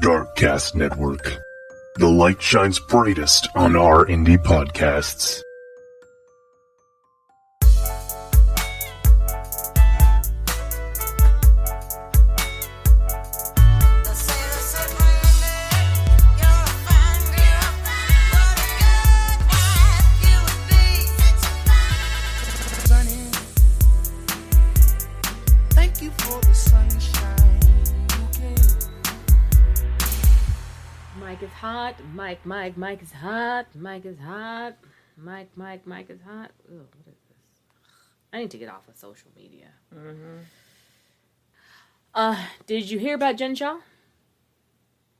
Darkcast Network. The light shines brightest on our indie podcasts. Mike is hot. Mike is hot. Mike is hot. Ugh, what is this? I need to get off of social media. Did you hear about Jen Shah?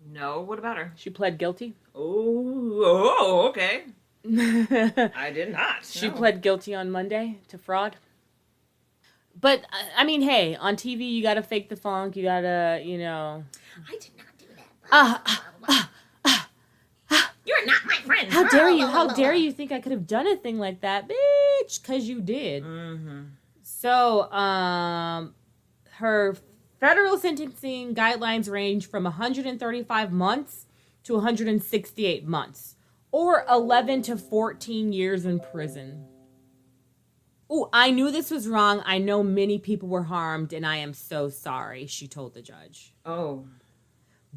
No, what about her? She pled guilty. Oh, okay. I did not. She pled guilty on Monday to fraud. But, I mean, hey, on TV, you gotta fake the funk. You gotta, I did not do that. You're not my friend. How dare you? How dare you think I could have done a thing like that, bitch? Because you did. Mm-hmm. So, her federal sentencing guidelines range from 135 months to 168 months, or 11 to 14 years in prison. Ooh, I knew this was wrong. I know many people were harmed, and I am so sorry, she told the judge. Oh.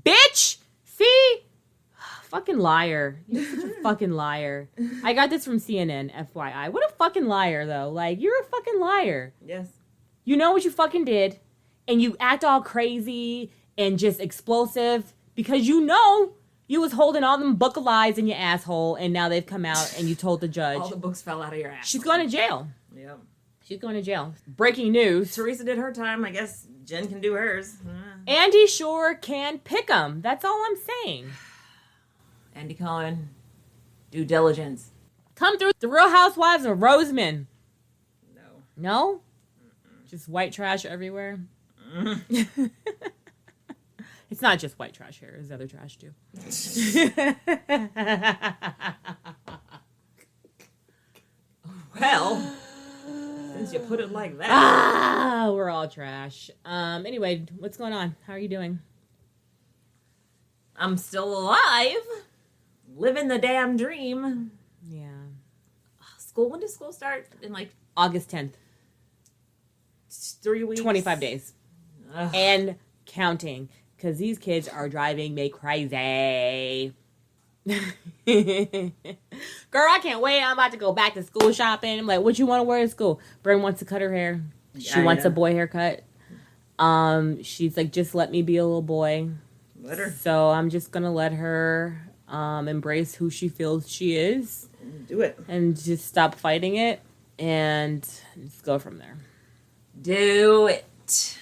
Bitch! See? Fucking liar. You're such a fucking liar. I got this from CNN, FYI. What a fucking liar, though. Like, you're a fucking liar. Yes. You know what you fucking did, and you act all crazy and just explosive because you know you was holding all them book of lies in your asshole, and now they've come out and you told the judge. All the books fell out of your ass. She's going to jail. Yeah. She's going to jail. Breaking news. Teresa did her time. I guess Jen can do hers. Andy sure can pick 'em. That's all I'm saying. Andy Cohen, due diligence. Come through the Real Housewives of Roseman. No. No? Mm-mm. Just white trash everywhere? Mm. It's not just white trash here. There's other trash, too. Well, since you put it like that. We're all trash. Anyway, what's going on? How are you doing? I'm still alive. Living the damn dream. Yeah. School, when does school start? In like August 10th. 3 weeks? 25 days. Ugh. And counting. Because these kids are driving me crazy. Girl, I can't wait. I'm about to go back to school shopping. I'm like, what you want to wear to school? Bryn wants to cut her hair. She wants a boy haircut. She's like, just let me be a little boy. Let her. So I'm just going to let her embrace who she feels she is. Do it. And just stop fighting it. And just go from there. Do it.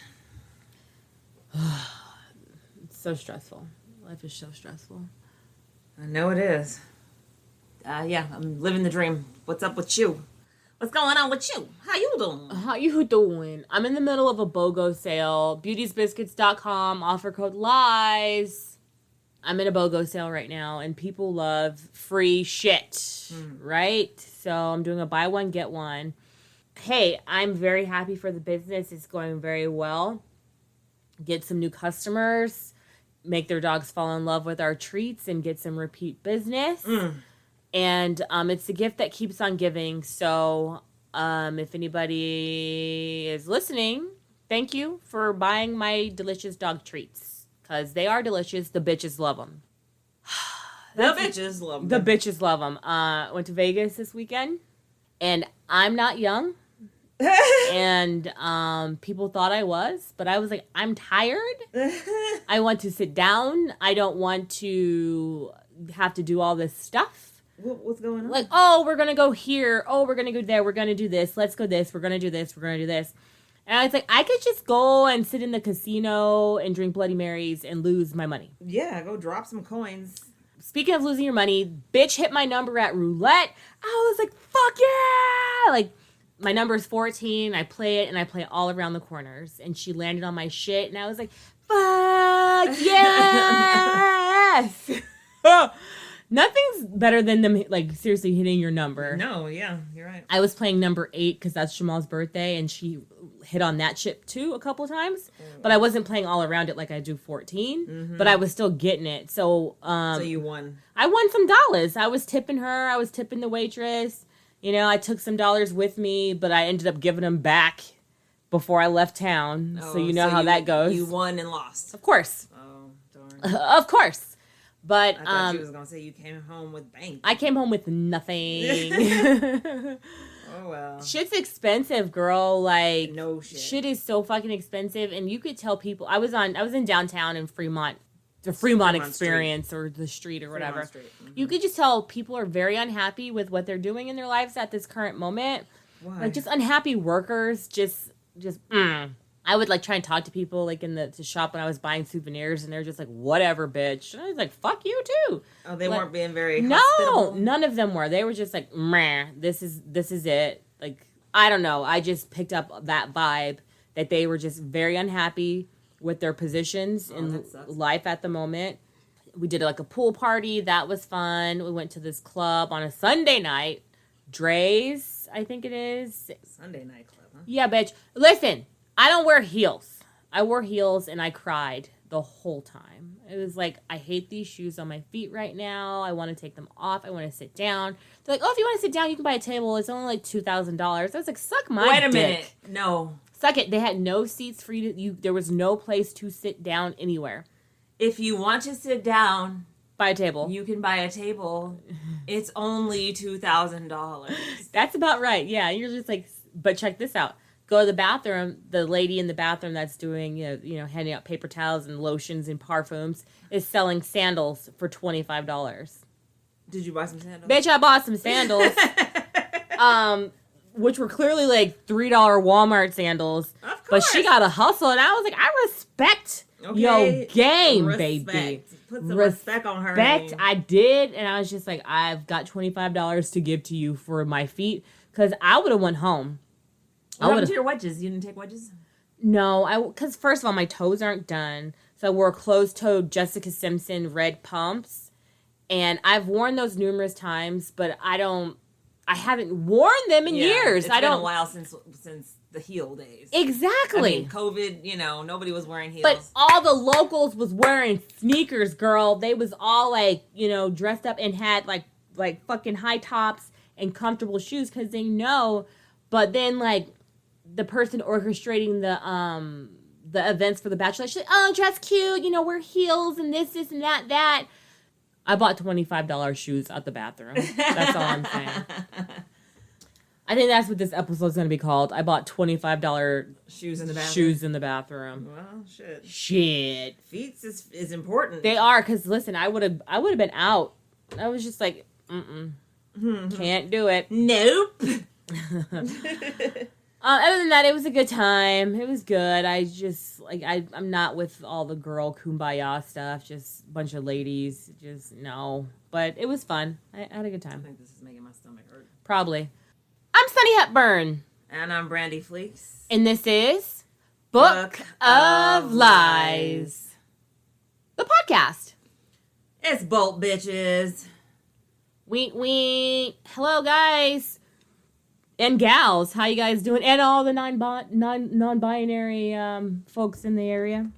It's so stressful. Life is so stressful. I know it is. Yeah, I'm living the dream. What's up with you? What's going on with you? How you doing? How you doing? I'm in the middle of a BOGO sale. Beautiesbiscuits.com, offer code LIES. I'm in a BOGO sale right now, and people love free shit, right? So I'm doing a buy one, get one. Hey, I'm very happy for the business. It's going very well. Get some new customers, make their dogs fall in love with our treats, and get some repeat business. And it's a gift that keeps on giving. So if anybody is listening, thank you for buying my delicious dog treats. Because they are delicious. The bitches love them. The bitches love them. The bitches love them. Went to Vegas this weekend. And I'm not young. And people thought I was. But I was like, I'm tired. I want to sit down. I don't want to have to do all this stuff. What's going on? Like, oh, we're going to go here. Oh, we're going to go there. We're going to do this. Let's go this. We're going to do this. We're going to do this. And I was like, I could just go and sit in the casino and drink Bloody Marys and lose my money. Yeah, go drop some coins. Speaking of losing your money, bitch hit my number at roulette. I was like, fuck yeah! Like, my number is 14. I play it, and I play it all around the corners. And she landed on my shit, and I was like, fuck yes! Nothing's better than them, like, seriously hitting your number. No, yeah, you're right. I was playing number 8 because that's Jamal's birthday, and she hit on that ship too a couple times, but I wasn't playing all around it like I do 14, but I was still getting it. So you won. I won some dollars. I was tipping her. I was tipping the waitress. You know, I took some dollars with me, but I ended up giving them back before I left town. So you know how that goes. You won and lost. Of course. Oh, darn. Of course. But I thought you was going to say you came home with bank. I came home with nothing. Oh, well. Shit's expensive, girl. Like, no shit. Shit is so fucking expensive. And you could tell people, I was in downtown in Fremont, the Fremont experience Street. Or the street or whatever. Mm-hmm. You could just tell people are very unhappy with what they're doing in their lives at this current moment. Why? Like, just unhappy workers, I would like try and talk to people like in the shop when I was buying souvenirs, and they're just like, whatever, bitch. And I was like, fuck you too. Oh, they weren't being very no, hospitable? None of them were. They were just like, meh, this is it. Like, I don't know. I just picked up that vibe that they were just very unhappy with their positions in life at the moment. We did like a pool party. That was fun. We went to this club on a Sunday night. Dre's, I think it is. Sunday night club, huh? Yeah, bitch. Listen. I don't wear heels. I wore heels and I cried the whole time. It was like, I hate these shoes on my feet right now. I want to take them off. I want to sit down. They're like, oh, if you want to sit down, you can buy a table. It's only like $2,000. I was like, suck my dick. Wait a minute. No. Suck it. They had no seats for you to, there was no place to sit down anywhere. If you want to sit down, buy a table. You can buy a table. It's only $2,000. That's about right. Yeah. You're just like, but check this out. Go to the bathroom. The lady in the bathroom that's doing, you know, handing out paper towels and lotions and parfums is selling sandals for $25. Did you buy some sandals? Bitch, I bought some sandals. Which were clearly like $3 Walmart sandals. Of course. But she got a hustle, and I was like, I respect your game, baby. Put some respect on her name. I did, and I was just like, I've got $25 to give to you for my feet, because I would have went home. What happened to your wedges? You didn't take wedges? No, because first of all, my toes aren't done. So I wore closed-toed Jessica Simpson red pumps. And I've worn those numerous times, but I haven't worn them in years. It's been a while since the heel days. Exactly. I mean, COVID, nobody was wearing heels. But all the locals was wearing sneakers, girl. They was all like, dressed up and had like fucking high tops and comfortable shoes because they know. But then like, the person orchestrating the events for the bachelor, she's like, oh, dress cute, wear heels and this and that. I bought $25 shoes at the bathroom. That's all I'm saying. I think that's what this episode's going to be called. I bought $25 shoes in the bathroom. Shoes in the bathroom. Well, shit. Feet is important. They are, because listen, I would have been out. I was just like, can't do it. Nope. Other than that, it was a good time. It was good. I just, I'm not with all the girl kumbaya stuff. Just a bunch of ladies. Just, no. But it was fun. I had a good time. I think this is making my stomach hurt. Probably. I'm Sunny Hepburn. And I'm Brandy Fleeks. And this is Book of Lies. The podcast. It's Bolt Bitches. Wink, wink. Hello, guys. And gals, how you guys doing? And all the non-binary folks in the area.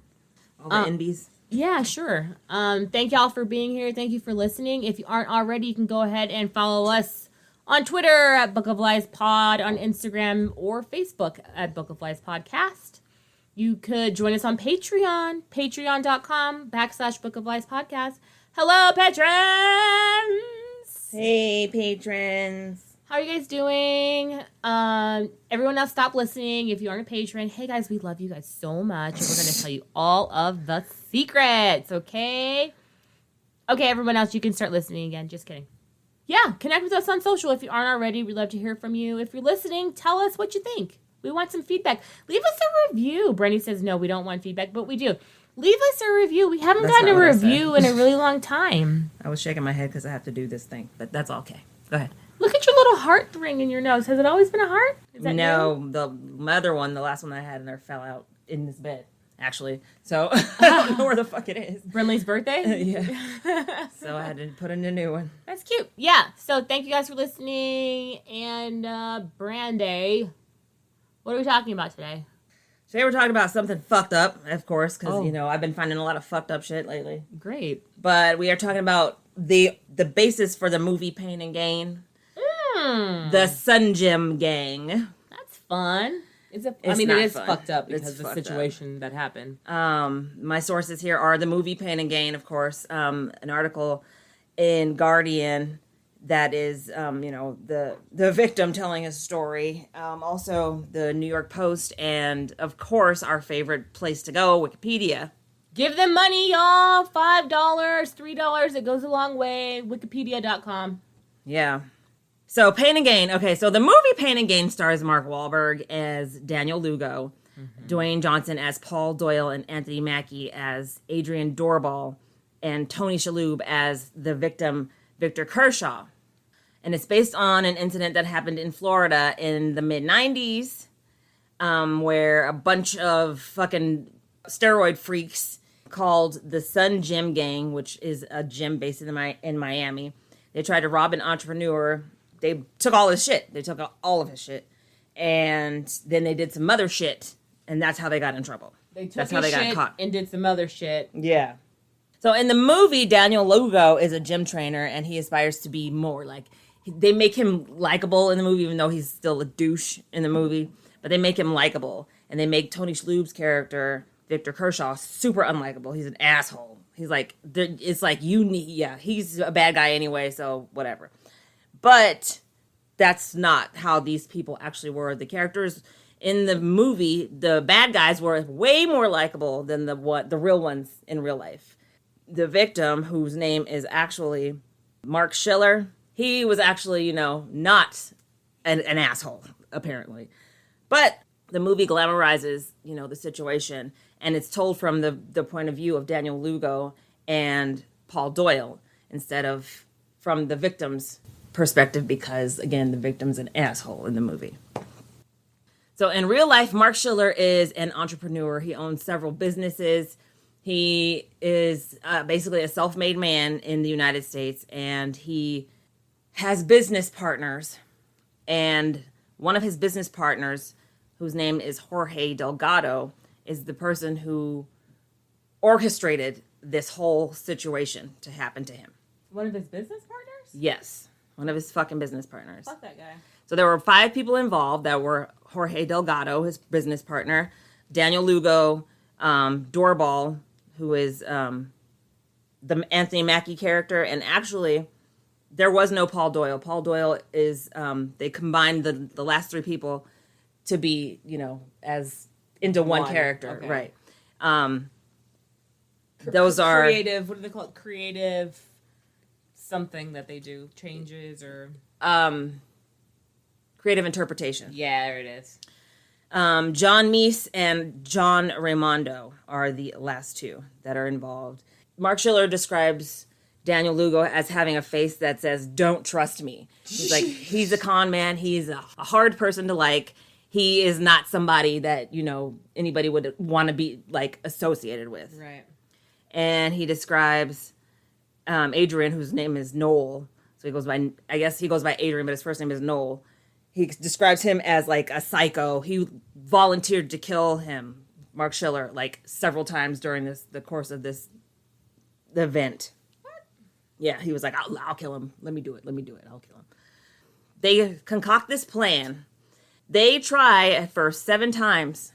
All the NBs. Yeah, sure. Thank y'all for being here. Thank you for listening. If you aren't already, you can go ahead and follow us on Twitter at Book of Lies Pod, on Instagram or Facebook at Book of Lies Podcast. You could join us on Patreon, patreon.com/Book of Lies Podcast. Hello, patrons! Hey, patrons. How are you guys doing? Everyone else stop listening. If you aren't a patron, hey guys, we love you guys so much. And we're going to tell you all of the secrets, okay? Okay, everyone else, you can start listening again. Just kidding. Yeah, connect with us on social if you aren't already. We'd love to hear from you. If you're listening, tell us what you think. We want some feedback. Leave us a review. Brandy says, no, we don't want feedback, but we do. Leave us a review. We haven't gotten a review in a really long time. I was shaking my head because I have to do this thing, but that's okay. Go ahead. Look at your little heart ring in your nose. Has it always been a heart? Is that new? The other one, the last one I had in there fell out in this bed, actually. So I don't know where the fuck it is. Brinley's birthday? Yeah. So I had to put in a new one. That's cute. Yeah. So thank you guys for listening. And Brandy, what are we talking about today? Today we're talking about something fucked up, of course, because, I've been finding a lot of fucked up shit lately. Great. But we are talking about the basis for the movie Pain and Gain. The Sun Gym Gang. That's fun. It is fucked up because of the situation that happened. My sources here are the movie Pain and Gain, of course, an article in Guardian that is, the victim telling his story. Also, the New York Post, and, of course, our favorite place to go, Wikipedia. Give them money, y'all. $5, $3. It goes a long way. Wikipedia.com. Yeah. So, Pain and Gain. Okay, so the movie Pain and Gain stars Mark Wahlberg as Daniel Lugo, Dwayne Johnson as Paul Doyle, and Anthony Mackie as Adrian Doorball, and Tony Shalhoub as the victim, Victor Kershaw. And it's based on an incident that happened in Florida in the mid-90s, where a bunch of fucking steroid freaks called the Sun Gym Gang, which is a gym based in Miami. They tried to rob an entrepreneur. They took all his shit. They took all of his shit. And then they did some other shit, and that's how they got in trouble. That's how they got caught. And did some other shit. Yeah. So in the movie, Daniel Lugo is a gym trainer, and he aspires to be more like... They make him likable in the movie, even though he's still a douche in the movie. But they make him likable. And they make Tony Shalhoub's character, Victor Kershaw, super unlikable. He's an asshole. He's like... It's like, he's a bad guy anyway, so whatever. But that's not how these people actually were. The characters in the movie, the bad guys were way more likable than the real ones in real life. The victim, whose name is actually Mark Schiller, he was actually, not an asshole, apparently. But the movie glamorizes, the situation, and it's told from the point of view of Daniel Lugo and Paul Doyle instead of from the victim's perspective because, again, the victim's an asshole in the movie. So in real life, Mark Schiller is an entrepreneur. He owns several businesses. He is basically a self-made man in the United States, and he has business partners. And one of his business partners, whose name is Jorge Delgado, is the person who orchestrated this whole situation to happen to him. One of his business partners? Yes. One of his fucking business partners. Fuck that guy. So there were 5 people involved that were Jorge Delgado, his business partner, Daniel Lugo, Doorball, who is the Anthony Mackie character, and actually there was no Paul Doyle. Paul Doyle is they combined the last 3 people to be, as into one character, okay. Right? Those are creative. What do they call it? Creative something that they do, changes or creative interpretation. Yeah, there it is. John Meese and John Raimondo are the last 2 that are involved. Mark Schiller describes Daniel Lugo as having a face that says, "Don't trust me." He's like, he's a con man. He's a hard person to like. He is not somebody that, anybody would want to be like associated with. Right. And he describes Adrian, whose name is Noel. So he goes by Adrian, but his first name is Noel. He describes him as like a psycho. He volunteered to kill him, Mark Schiller, like several times during the course of the event. What? Yeah, he was like, I'll kill him. Let me do it. I'll kill him. They concoct this plan. They try at first 7 times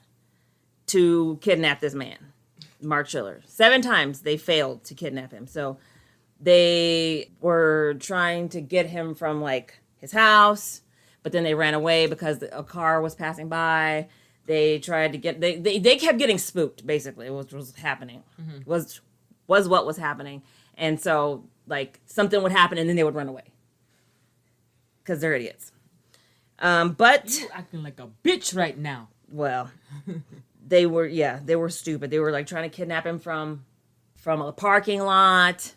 to kidnap this man, Mark Schiller. 7 times they failed to kidnap him. So they were trying to get him from like his house, but then they ran away because a car was passing by. They tried to get they kept getting spooked, basically, which was happening. Mm-hmm. Was what was happening. And so like something would happen and then they would run away. Because they're idiots. But you acting like a bitch right now. Well, they were stupid. They were like trying to kidnap him from a parking lot.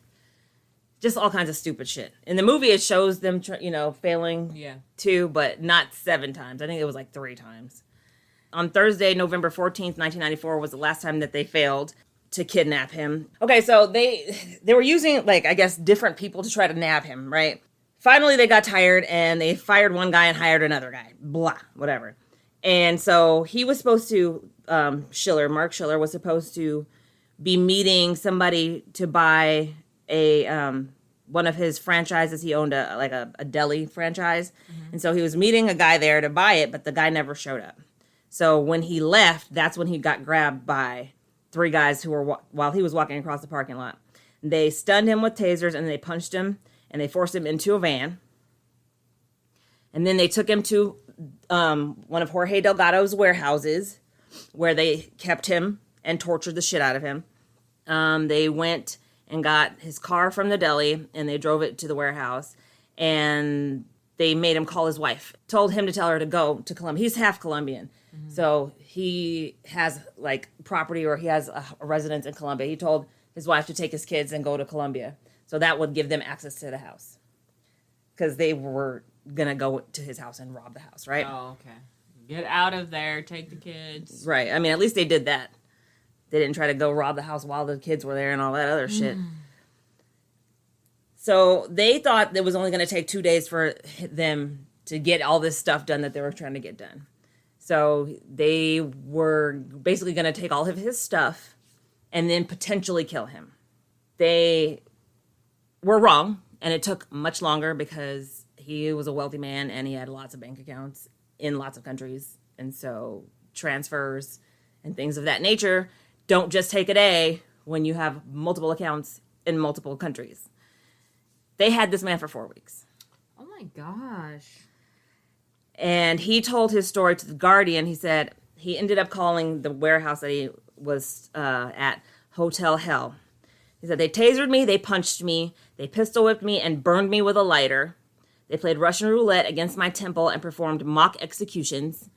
Just all kinds of stupid shit. In the movie, it shows them, failing too, but not 7 times. I think it was like 3 times. On Thursday, November 14th, 1994 was the last time that they failed to kidnap him. Okay, so they were using, like, I guess, different people to try to nab him, right? Finally, they got tired, and they fired one guy and hired another guy. Blah, whatever. And so he was supposed to Mark Schiller, was supposed to be meeting somebody to buy a one of his franchises. He owned a deli franchise, and so he was meeting a guy there to buy it, but the guy never showed up. So when he left, that's when he got grabbed by 3 guys who were while he was walking across the parking lot. They stunned him with tasers, and they punched him, and they forced him into a van. And then they took him to one of Jorge Delgado's warehouses, where they kept him and tortured the shit out of him. They went and got his car from the deli, and they drove it to the warehouse, and they made him call his wife. Told him to tell her to go to Colombia. He's half Colombian. So he has like property, or he has a residence in Colombia. He told his wife to take his kids and go to Colombia. So that would give them access to the house. Because they were going to go to his house and rob the house, right? Oh, okay. Get out of there. Take the kids. Right. I mean, at least they did that. They didn't try to go rob the house while the kids were there and all that other shit. So they thought it was only going to take 2 days for them to get all this stuff done that they were trying to get done. So they were basically going to take all of his stuff and then potentially kill him. They were wrong, and it took much longer because he was a wealthy man and he had lots of bank accounts in lots of countries. And so transfers and things of that nature don't just take a day when you have multiple accounts in multiple countries. They had this man for 4 weeks. Oh my gosh. And he told his story to The Guardian. He said he ended up calling the warehouse that he was at Hotel Hell. He said, they tasered me, they punched me, they pistol whipped me and burned me with a lighter. They played Russian roulette against my temple and performed mock executions.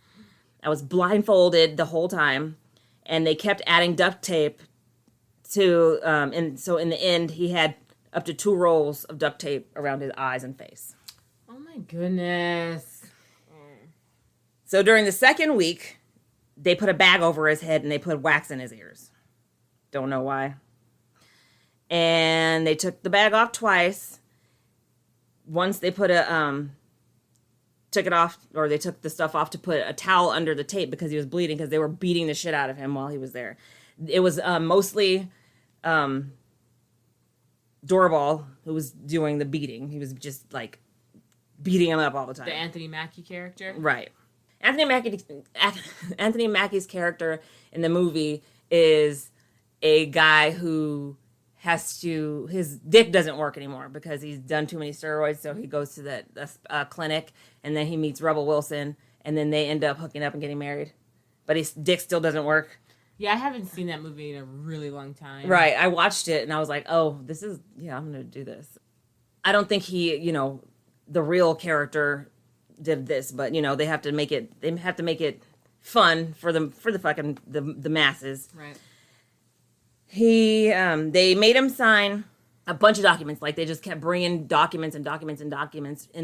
I was blindfolded the whole time, and they kept adding duct tape to, and so in the end, he had up to 2 rolls of duct tape around his eyes and face. Oh my goodness. So during the second week, they put a bag over his head and they put wax in his ears. Don't know why. And they took the bag off twice. Once they put took it off, or they took the stuff off to put a towel under the tape because he was bleeding, because they were beating the shit out of him while he was there. It was mostly Doorball who was doing the beating. He was just like beating him up all the time. The Anthony Mackie character? Right. Anthony Mackie's character in the movie is a guy who his dick doesn't work anymore because he's done too many steroids, so he goes to the clinic, and then he meets Rebel Wilson, and then they end up hooking up and getting married. But his dick still doesn't work. Yeah, I haven't seen that movie in a really long time. Right. I watched it, and I was like, oh, I'm going to do this. I don't think he, the real character did this, but they have to make it fun for the masses. Right. They made him sign a bunch of documents. Like, they just kept bringing documents in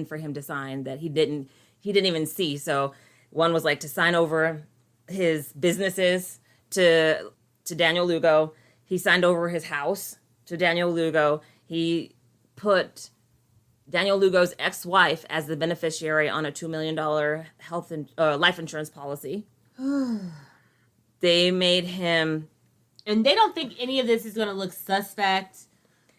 for him to sign that he didn't even see. So one was like to sign over his businesses to Daniel Lugo. He signed over his house to Daniel Lugo. He put Daniel Lugo's ex-wife as the beneficiary on a $2 million life insurance policy. They made him... And they don't think any of this is going to look suspect.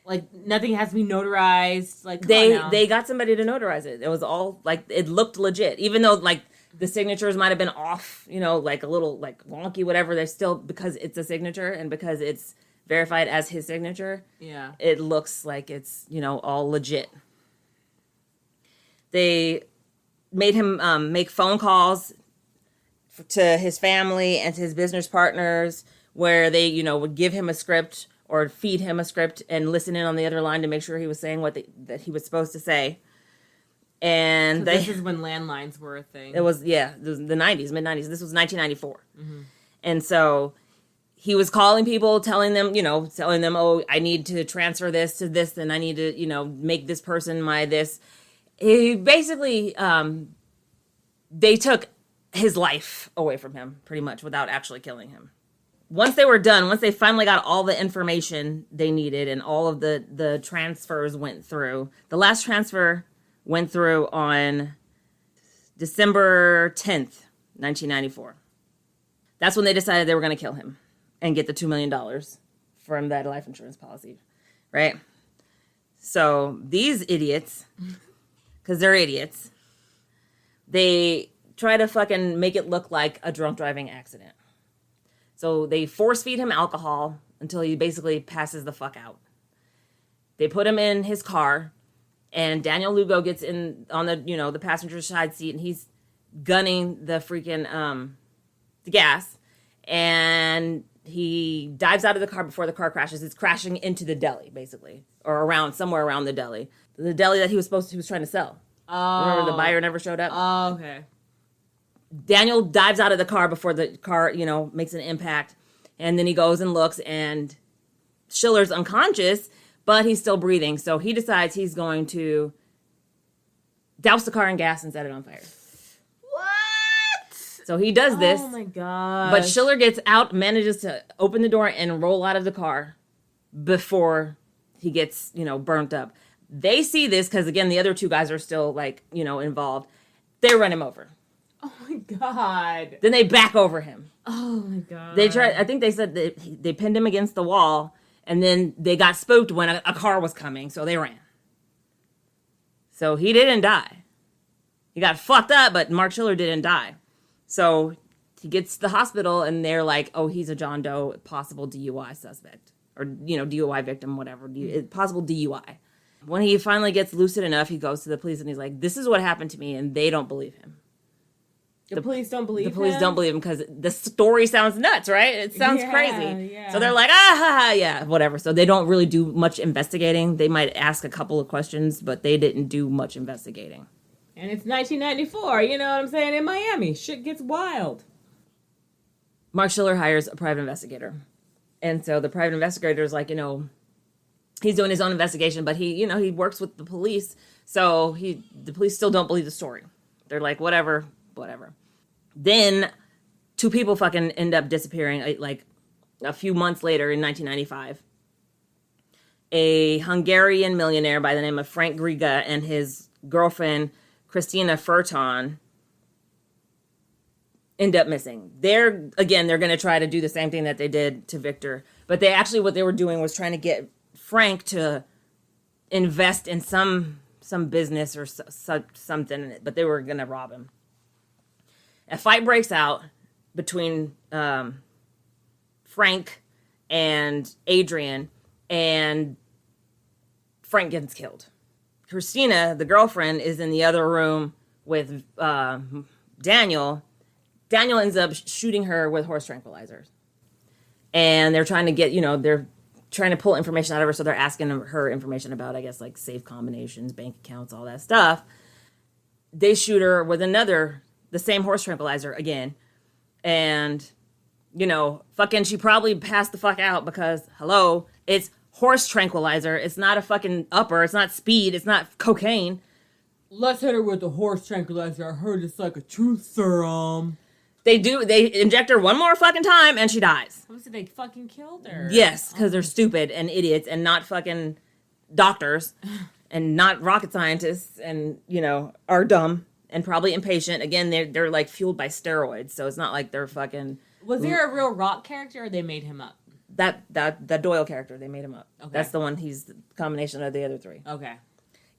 Like, nothing has to be notarized. Like, they got somebody to notarize it. It was all, like, it looked legit. Even though, like, the signatures might have been off, like a little, like, wonky, whatever. They're still, because it's a signature and because it's verified as his signature, yeah, it looks like it's, all legit. They made him make phone calls to his family and to his business partners where they, would give him a script or feed him a script and listen in on the other line to make sure he was saying that he was supposed to say. And this is when landlines were a thing. It was, the 90s, mid-90s. This was 1994. Mm-hmm. And so he was calling people, telling them, oh, I need to transfer this to this, and I need to, make this person my this. He basically, they took his life away from him, pretty much, without actually killing him. Once they were done, once they finally got all the information they needed and all of the transfers went through, the last transfer went through on December 10th, 1994. That's when they decided they were going to kill him and get the $2 million from that life insurance policy, right? So these idiots, because they're idiots, they try to fucking make it look like a drunk driving accident. So they force feed him alcohol until he basically passes the fuck out. They put him in his car, and Daniel Lugo gets in on the, the passenger side seat, and he's gunning the freaking the gas, and he dives out of the car before the car crashes. It's crashing into the deli, basically, or somewhere around the deli that he was trying to sell. Oh. Remember the buyer never showed up? Oh, okay. Daniel dives out of the car before the car, makes an impact, and then he goes and looks, and Schiller's unconscious, but he's still breathing. So he decides he's going to douse the car in gas and set it on fire. What? So he does this. Oh my god! But Schiller gets out, manages to open the door and roll out of the car before he gets, burnt up. They see this because, again, the other two guys are still, involved. They run him over. Oh my god! Then they back over him. Oh my god! I think they said they pinned him against the wall, and then they got spooked when a car was coming, so they ran. So he didn't die. He got fucked up, but Mark Schiller didn't die. So he gets to the hospital, and they're like, oh, he's a John Doe possible DUI suspect. Or, DUI victim, whatever. Possible DUI. When he finally gets lucid enough, he goes to the police, and he's like, this is what happened to me, and they don't believe him. The police don't believe him? The police don't believe him because the story sounds nuts, right? It sounds crazy. Yeah. So they're like, yeah, whatever. So they don't really do much investigating. They might ask a couple of questions, but they didn't do much investigating. And it's 1994, you know what I'm saying? In Miami, shit gets wild. Mark Schiller hires a private investigator. And so the private investigator is like, he's doing his own investigation, but he works with the police. So the police still don't believe the story. They're like, whatever. Then 2 people fucking end up disappearing, like a few months later in 1995. A Hungarian millionaire by the name of Frank Griga and his girlfriend, Christina Furton, end up missing. They're going to try to do the same thing that they did to Victor. But what they were doing was trying to get Frank to invest in some business or something, but they were going to rob him. A fight breaks out between Frank and Adrian, and Frank gets killed. Christina, the girlfriend, is in the other room with Daniel. Daniel ends up shooting her with horse tranquilizers. And they're trying to get, they're trying to pull information out of her, so they're asking her information about, I guess, like safe combinations, bank accounts, all that stuff. They shoot her with the same horse tranquilizer again. And, fucking she probably passed the fuck out because, hello, it's horse tranquilizer. It's not a fucking upper. It's not speed. It's not cocaine. Let's hit her with the horse tranquilizer. I heard it's like a truth serum. They inject her one more fucking time and she dies. So they fucking killed her? Yes, because they're stupid and idiots and not fucking doctors and not rocket scientists and, are dumb. And probably impatient. Again, they're like fueled by steroids, so it's not like they're fucking. Was there a real Rock character, or they made him up? That Doyle character, they made him up. Okay. That's the one. He's the combination of the other 3. Okay.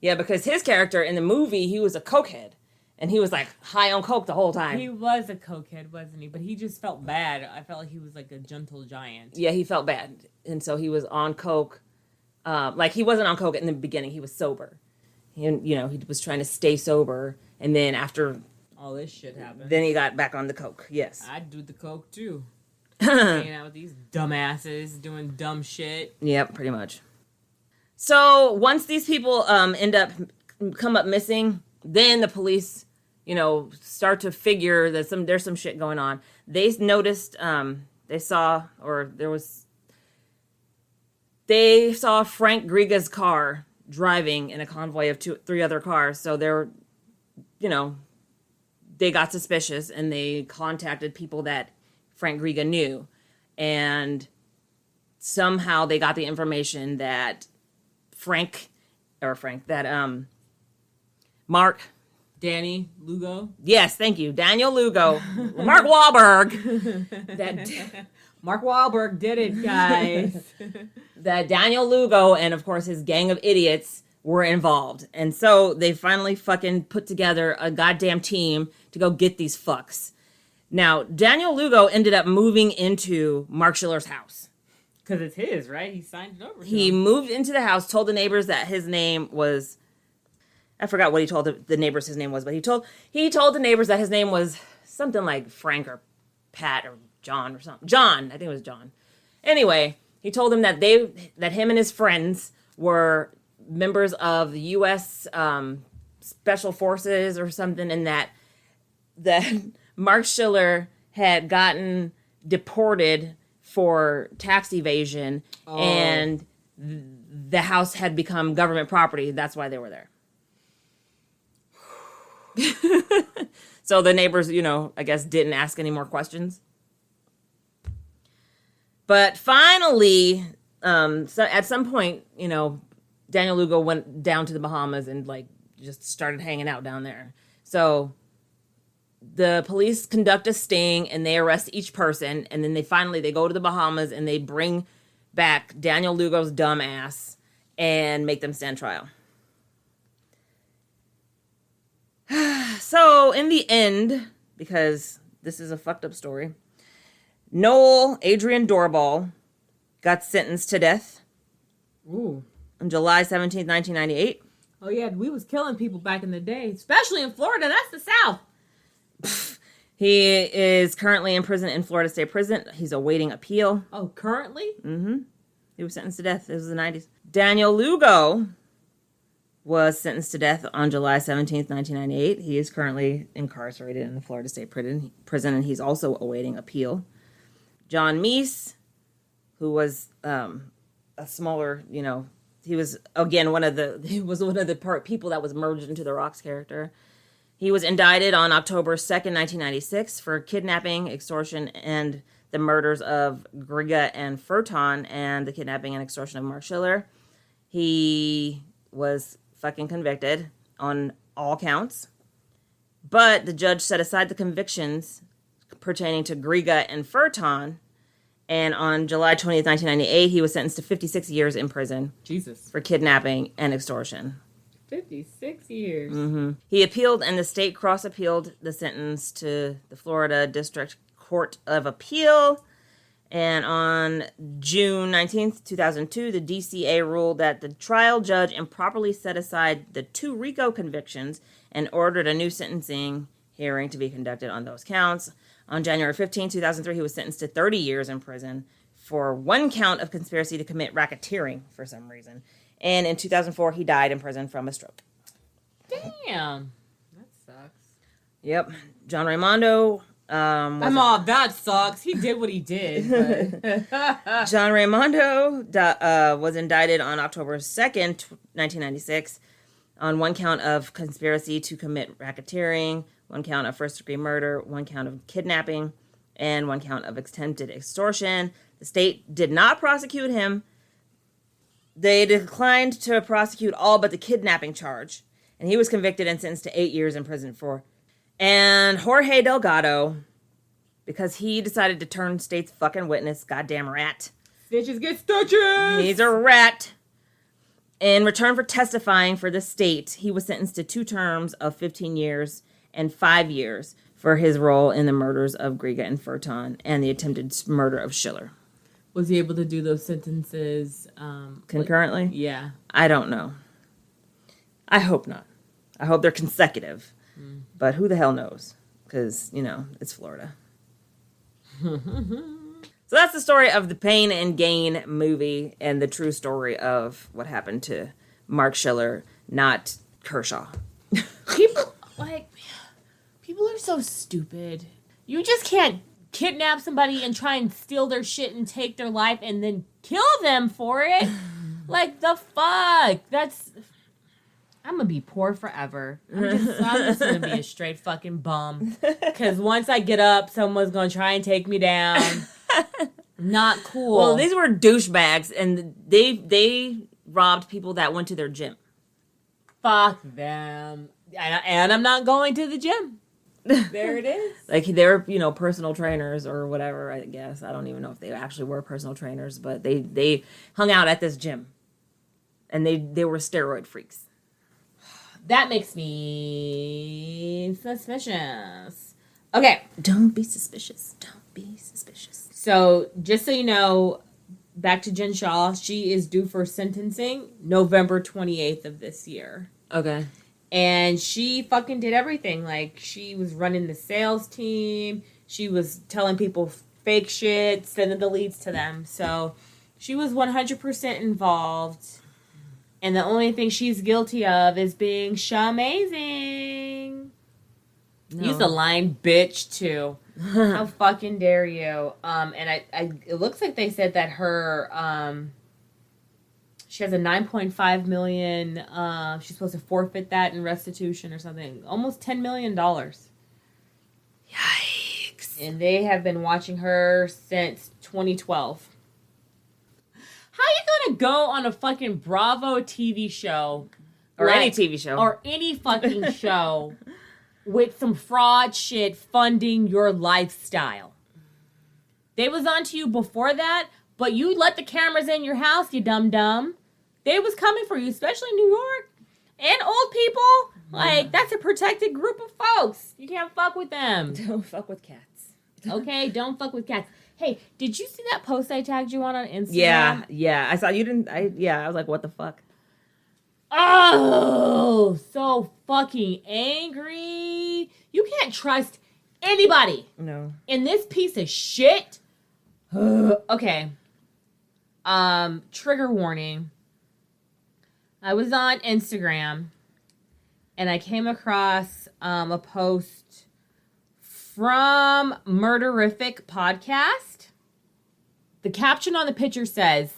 Yeah, because his character in the movie, he was a cokehead, and he was like high on coke the whole time. He was a cokehead, wasn't he? But he just felt bad. I felt like he was like a gentle giant. Yeah, he felt bad, and so he was on coke. Like he wasn't on coke in the beginning. He was sober. He was trying to stay sober. And then after all this shit happened, then he got back on the coke. Yes, I'd do the coke too. Hanging out with these dumbasses doing dumb shit. Yep, pretty much. So once these people come up missing, then the police, start to figure that there's some shit going on. They noticed, they saw Frank Griga's car driving in a convoy of 3 other cars. So they got suspicious and they contacted people that Frank Griga knew. And somehow they got the information that Mark Danny Lugo. Yes, thank you. Daniel Lugo. Mark Wahlberg. Mark Wahlberg did it, guys. That Daniel Lugo and, of course, his gang of idiots were involved. And so they finally fucking put together a goddamn team to go get these fucks. Now, Daniel Lugo ended up moving into Mark Schiller's house. Because it's his, right? He signed it over to He him. moved into the house, told the neighbors that his name was... I forgot what he told the neighbors his name was, but he told the neighbors that his name was something like Frank or Pat or John or something. John, I think it was John. Anyway, he told them that him and his friends were members of the U.S. Special Forces or something, and that Mark Schiller had gotten deported for tax evasion, and the house had become government property. That's why they were there. So the neighbors, I guess didn't ask any more questions. But finally, at some point, Daniel Lugo went down to the Bahamas and just started hanging out down there. So the police conduct a sting and they arrest each person, and then they go to the Bahamas and they bring back Daniel Lugo's dumb ass and make them stand trial. So, in the end, because this is a fucked up story, Noel Adrian Doorball got sentenced to death. Ooh. On July 17th, 1998. Oh, yeah, we was killing people back in the day, especially in Florida. That's the South. He is currently in prison in Florida State Prison. He's awaiting appeal. Oh, currently? Mm-hmm. He was sentenced to death. It was the 90s. Daniel Lugo was sentenced to death on July 17th, 1998. He is currently incarcerated in the Florida State Prison, and he's also awaiting appeal. John Meese, who was a smaller, he was again one of the people that was merged into the Rock's character. He was indicted on October 2nd, 1996 for kidnapping, extortion, and the murders of Griga and Furton, and the kidnapping and extortion of Mark Schiller. He was fucking convicted on all counts, but the judge set aside the convictions pertaining to Griga and Furton, and on July 20th, 1998, he was sentenced to 56 years in prison. Jesus. For kidnapping and extortion. 56 years. Mm-hmm. He appealed, and the state cross-appealed the sentence to the Florida District Court of Appeal. And on June 19th, 2002, the DCA ruled that the trial judge improperly set aside the 2 RICO convictions and ordered a new sentencing hearing to be conducted on those counts. On January 15, 2003, he was sentenced to 30 years in prison for 1 count of conspiracy to commit racketeering for some reason. And in 2004, he died in prison from a stroke. Damn. That sucks. Yep. John Raimondo... that sucks. He did what he did. But... John Raimondo was indicted on October 2nd, 1996 on 1 count of conspiracy to commit racketeering, 1 count of first-degree murder, 1 count of kidnapping, and 1 count of attempted extortion. The state did not prosecute him. They declined to prosecute all but the kidnapping charge, and he was convicted and sentenced to 8 years in prison for... And Jorge Delgado, because he decided to turn state's fucking witness, goddamn rat. Stitches get stitches! He's a rat. In return for testifying for the state, he was sentenced to 2 terms of 15 years and 5 years for his role in the murders of Griga and Furton and the attempted murder of Schiller. Was he able to do those sentences concurrently? Yeah. I don't know. I hope not. I hope they're consecutive. But who the hell knows? Because, it's Florida. So that's the story of the Pain and Gain movie and the true story of what happened to Mark Schiller, not Kershaw. People are so stupid. You just can't kidnap somebody and try and steal their shit and take their life and then kill them for it. The fuck? I'm gonna be poor forever. I'm just gonna be a straight fucking bum. Because once I get up, someone's gonna try and take me down. Not cool. Well, these were douchebags, and they robbed people that went to their gym. Fuck them. And I'm not going to the gym. There it is. Like they're, personal trainers or whatever, I guess. I don't even know if they actually were personal trainers, but they hung out at this gym. And they were steroid freaks. That makes me suspicious. Okay. Don't be suspicious. Don't be suspicious. So, just so you know, back to Jen Shah, she is due for sentencing November 28th of this year. Okay. And she fucking did everything. Like, she was running the sales team. She was telling people fake shit, sending the leads to them. So, she was 100% involved. And the only thing she's guilty of is being Shah-mazing. No. Use the line bitch, too. How fucking dare you? And I it looks like they said that her, she has a $9.5 million, she's supposed to forfeit that in restitution or something. Almost $10 million. Yikes. And they have been watching her since 2012. How are you gonna go on a fucking Bravo TV show? Or any TV show. Or any fucking show with some fraud shit funding your lifestyle? They was onto you before that, but you let the cameras in your house, you dumb. They was coming for you, especially New York. And old people. Like, that's a protected group of folks. You can't fuck with them. Don't fuck with cats. Okay, don't fuck with cats. Hey, did you see that post I tagged you on Instagram? Yeah. I saw you didn't. I was like, what the fuck? Oh, so fucking angry. You can't trust anybody. No. In this piece of shit. Okay. Trigger warning. I was on Instagram and I came across a post from Murderific podcast. The caption on the picture says,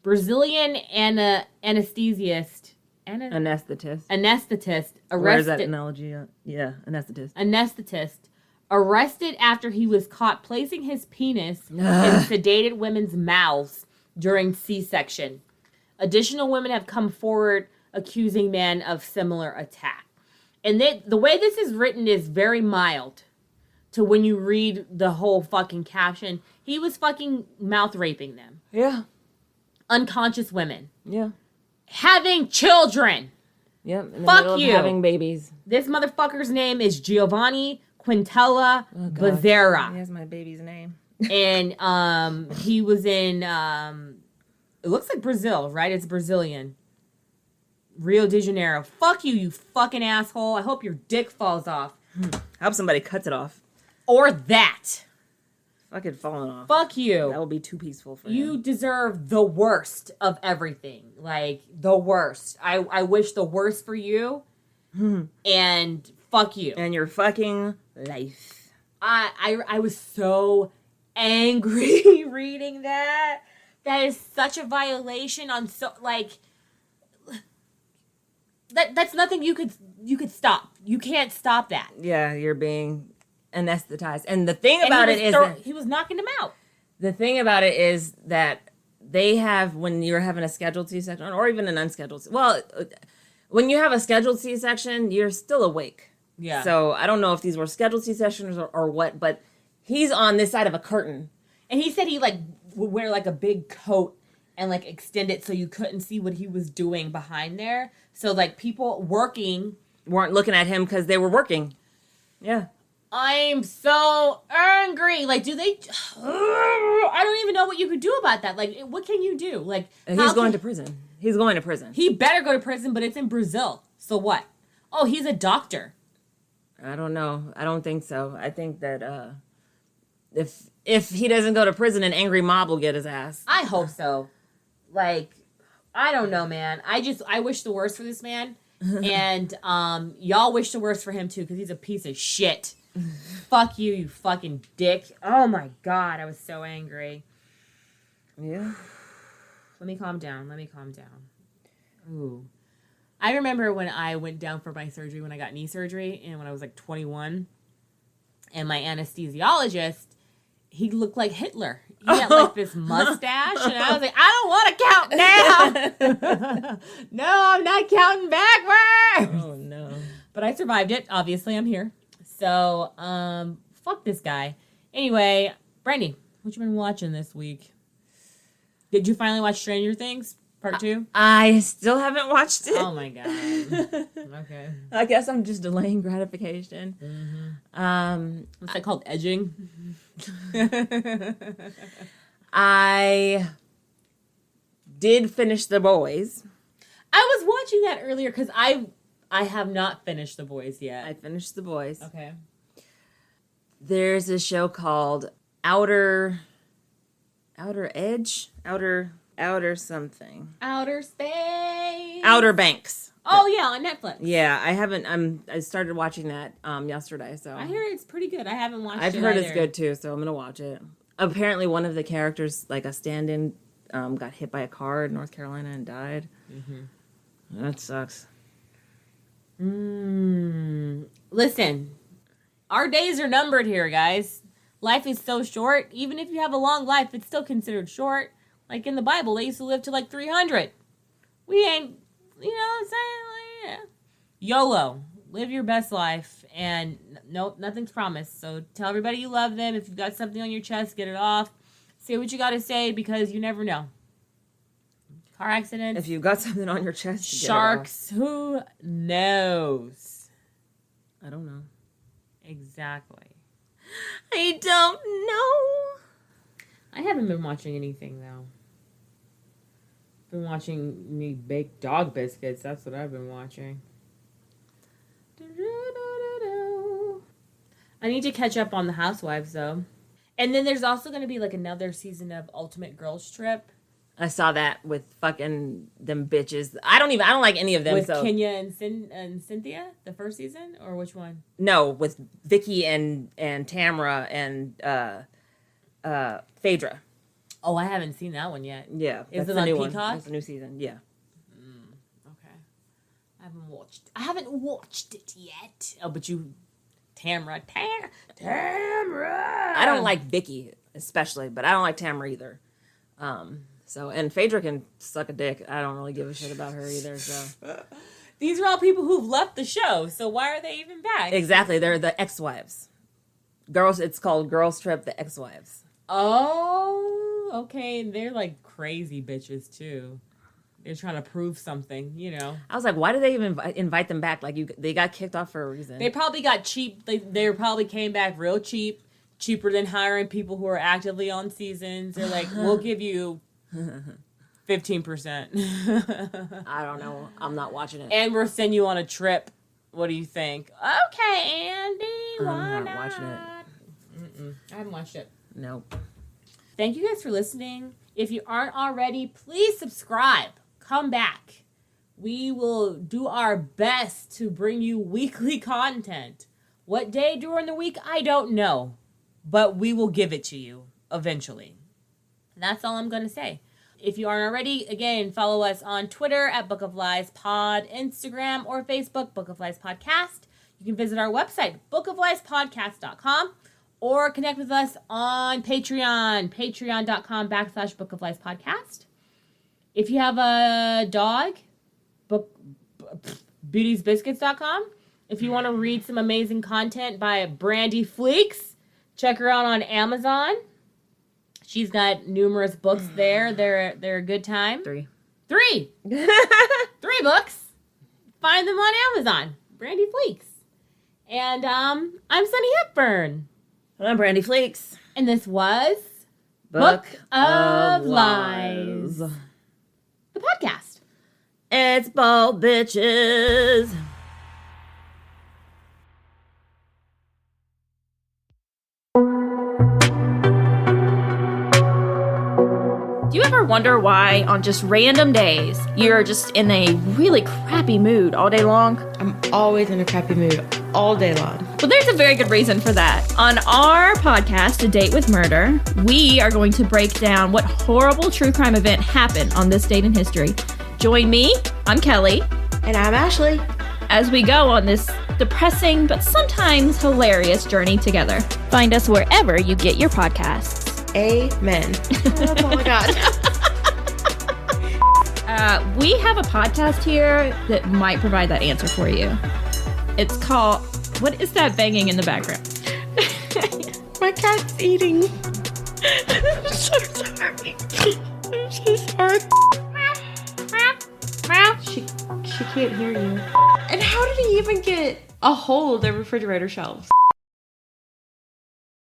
Brazilian anesthetist arrested. Where's that analogy? Yeah, Anesthetist arrested after he was caught placing his penis in sedated women's mouths during C-section. Additional women have come forward accusing men of similar attack. And the way this is written is very mild to when you read the whole fucking caption. He was fucking mouth raping them. Yeah. Unconscious women. Yeah. Having children. Yep. Fuck you. Having babies. This motherfucker's name is Giovanni Quintella Becerra. He has my baby's name. And he was in, it looks like Brazil, right? It's Brazilian. Rio de Janeiro. Fuck you, you fucking asshole. I hope your dick falls off. I hope somebody cuts it off. Or that. Fucking falling off. Fuck you. That will be too peaceful for you. him. You deserve the worst of everything. Like, the worst. I wish the worst for you. And fuck you. And your fucking life. I was so angry reading that. That is such a violation on that's nothing you could stop. You can't stop that. Yeah, you're being anesthetized. And the thing about it is that he was knocking him out. The thing about it is that they have, when you're having a scheduled C-section or even an unscheduled, when you have a scheduled C-section, you're still awake. Yeah. So I don't know if these were scheduled C-sections or what, but he's on this side of a curtain. And he said he would wear a big coat and extend it so you couldn't see what he was doing behind there. So people working weren't looking at him because they were working. Yeah. I'm so angry. Do they? I don't even know what you could do about that. What can you do? He's going to prison. He's going to prison. He better go to prison, but it's in Brazil. So what? Oh, he's a doctor. I don't know. I don't think so. I think that if he doesn't go to prison, an angry mob will get his ass. I hope so. I don't know, man. I wish the worst for this man. And y'all wish the worst for him too, because he's a piece of shit. Fuck you, you fucking dick. Oh my God, I was so angry. Yeah. Let me calm down. Ooh. I remember when I went down for my surgery, when I got knee surgery, and when I was 21, and my anesthesiologist, he looked like Hitler. He had this mustache, and I was like, I don't want to count down. No, I'm not counting backward. Oh But I survived it. Obviously, I'm here. So, fuck this guy. Anyway, Brandy, what you been watching this week? Did you finally watch Stranger Things Part 2? I still haven't watched it. Oh my god. Okay. I guess I'm just delaying gratification. Mm-hmm. What's that called? Edging? I did finish The Boys. I was watching that earlier because I have not finished The Boys yet. I finished The Boys. Okay. There's a show called Outer Edge? Outer something. Outer Space. Outer Banks. Oh yeah, on Netflix. Yeah, I started watching that yesterday, so I hear it's pretty good. I haven't watched it. I've heard it's good too, so I'm gonna watch it. Apparently one of the characters, like a stand-in, got hit by a car in North Carolina and died. Mm-hmm. That sucks. Listen, our days are numbered here, guys. Life is so short. Even if you have a long life, it's still considered short. Like in the Bible, they used to live to like 300. We ain't, you know what I'm saying? Like, yeah. YOLO. Live your best life. And nope, nothing's promised. So tell everybody you love them. If you've got something on your chest, get it off. Say what you got to say because you never know. Car accidents. If you've got something on your chest, sharks. Who knows? I don't know. Exactly. I don't know. I haven't been watching anything though. Been watching me bake dog biscuits. That's what I've been watching. I need to catch up on the Housewives though. And then there's also going to be like another season of Ultimate Girls Trip. I saw that with fucking them bitches. I don't like any of them. With so. Kenya and Cynthia, the first season, or which one? No, with Vicky and Tamra and Phaedra. Oh, I haven't seen that one yet. Yeah, is it on Peacock? That's the new season. Yeah. Okay. I haven't watched it yet. Oh, but you, Tamra. I don't like Vicky especially, but I don't like Tamra either. So, and Phaedra can suck a dick. I don't really give a shit about her either, so. These are all people who've left the show, so why are they even back? Exactly, they're the ex-wives. It's called Girls Trip, the ex-wives. Oh, okay, they're like crazy bitches, too. They're trying to prove something, you know. I was like, why do they even invite them back? Like, they got kicked off for a reason. They probably got cheap. They probably came back real cheap, cheaper than hiring people who are actively on seasons. They're like, we'll give you 15%. I don't know. I'm not watching it. And we'll send you on a trip. What do you think? Okay, Andy. I'm not watching it. I haven't watched it. Nope. Thank you guys for listening. If you aren't already, please subscribe. Come back. We will do our best to bring you weekly content. What day during the week, I don't know. But we will give it to you eventually. That's all I'm going to say. If you aren't already, again, follow us on Twitter at Book of Lies Pod, Instagram or Facebook, Book of Lies Podcast. You can visit our website, bookofliespodcast.com, or connect with us on Patreon, patreon.com/Book of Lies Podcast. If you have a dog, beautiesbiscuits.com. If you want to read some amazing content by Brandy Fleeks, check her out on Amazon. She's got numerous books there. They're a good time. 3 3 books. Find them on Amazon. Brandy Fleeks. And I'm Sunny Hepburn. I'm Brandy Fleeks. And this was Book of Lies. The podcast. It's bald bitches. Do you ever wonder why on just random days you're just in a really crappy mood all day long? I'm always in a crappy mood all day long. Well, there's a very good reason for that. On our podcast, A Date with Murder, we are going to break down what horrible true crime event happened on this date in history. Join me, I'm Kelly. And I'm Ashley. As we go on this depressing but sometimes hilarious journey together. Find us wherever you get your podcasts. Amen. Oh my God. We have a podcast here that might provide that answer for you. It's called... What is that banging in the background? My cat's eating. I'm so sorry. I'm so sorry. She can't hear you. And how did he even get a hold of the refrigerator shelves?